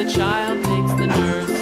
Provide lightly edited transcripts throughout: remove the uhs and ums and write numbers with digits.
the child takes the nurse.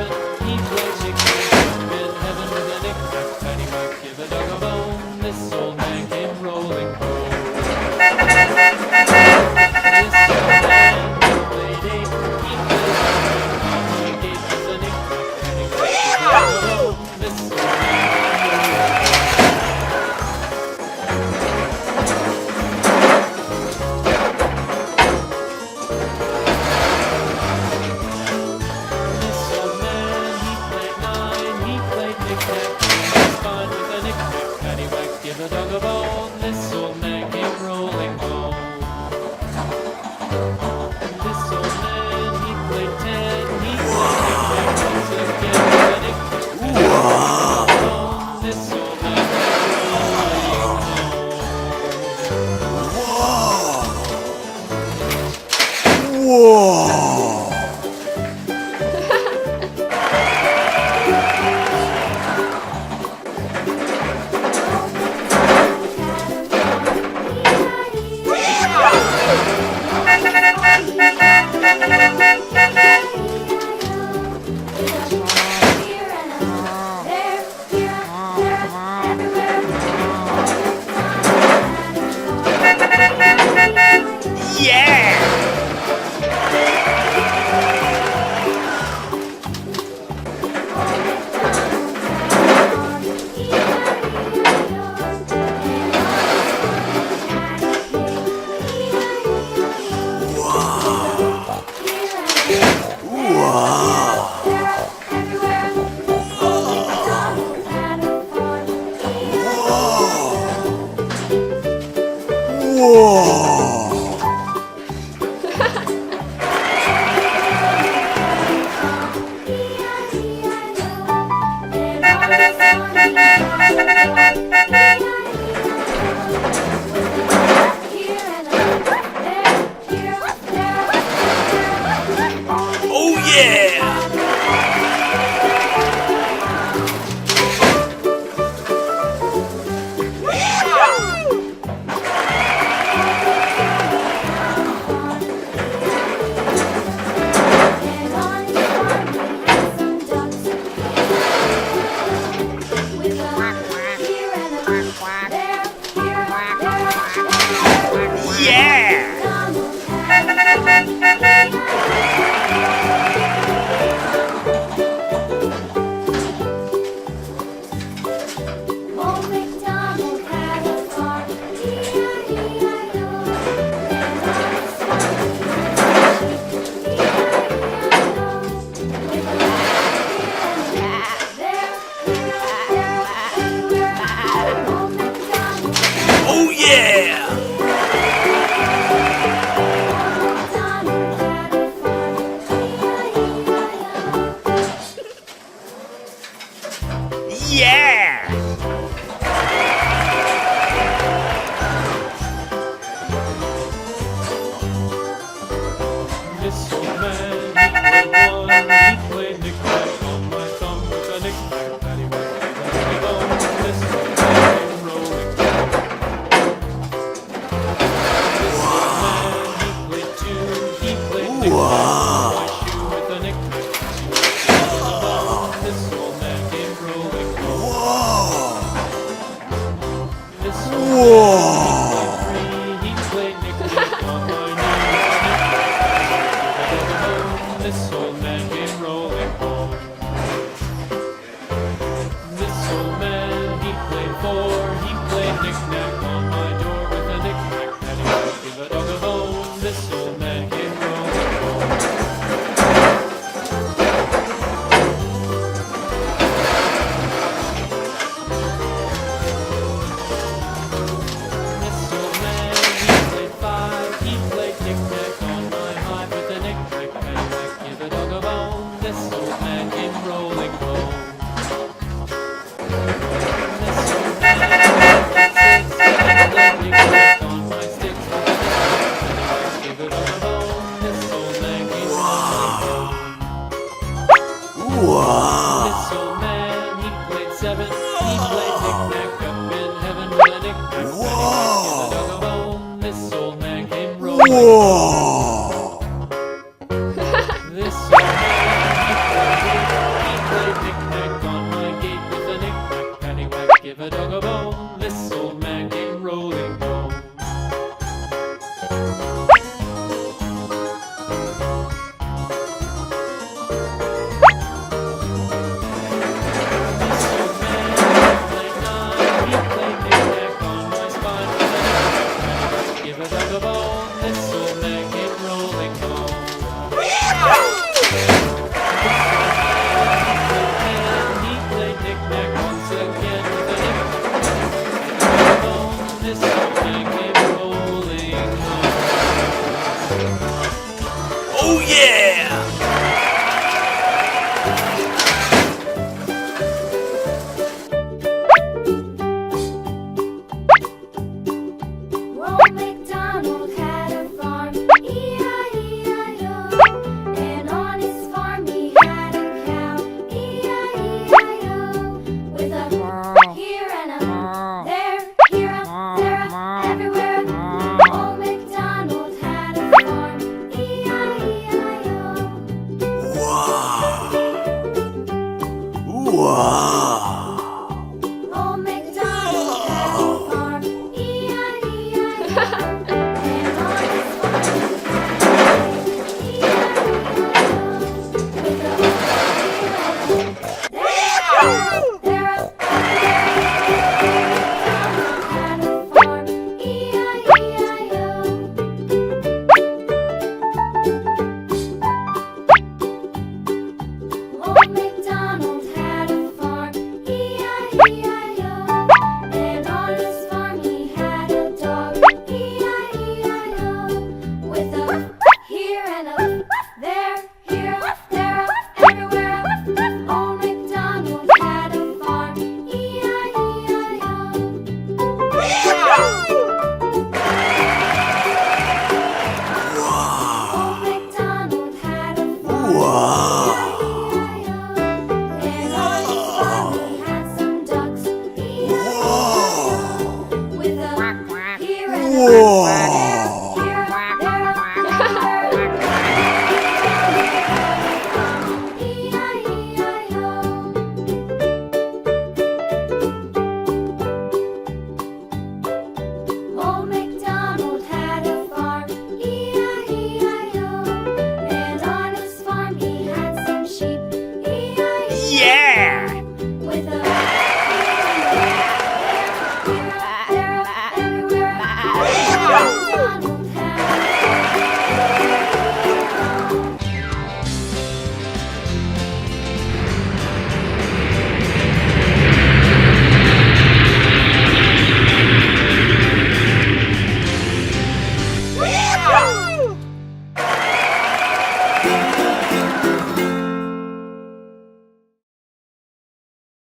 he played knick-knack up in heaven with a knick-knack, paddywhack, give a dog a bone. This old man came rolling home. This old man, he played eight, he played knick-knack on my gate with a knick-knack, paddywhack, give a dog a bone. This old man give a dog a bone, this old man came rolling home. This old man, he played 10, he played knick-knack once again with a knick-knack, this old man came rolling home. Whoa! Whoa! This old man, he played Old MacDonald had a farm, E-I-E-I-O. And on his farm he had with a there had a farm, E-I-E-I-O. Old MacDonald had a farm, E-I-E-I-O. And on his farm he had a dog, E-I-E-I-O. With a here and a there, here, there, everywhere. Old MacDonald had a farm, E-I-E-I-O. Old MacDonald had a farm, E-I-E-I-O. And on his farm he had some ducks, E-I-E-I-O. With a here and a here, there, everywhere. E-I-E-I-O. Old MacDonald had a farm, E-I-E-I-O. And on his farm he had some sheep, E-I-E-I-O.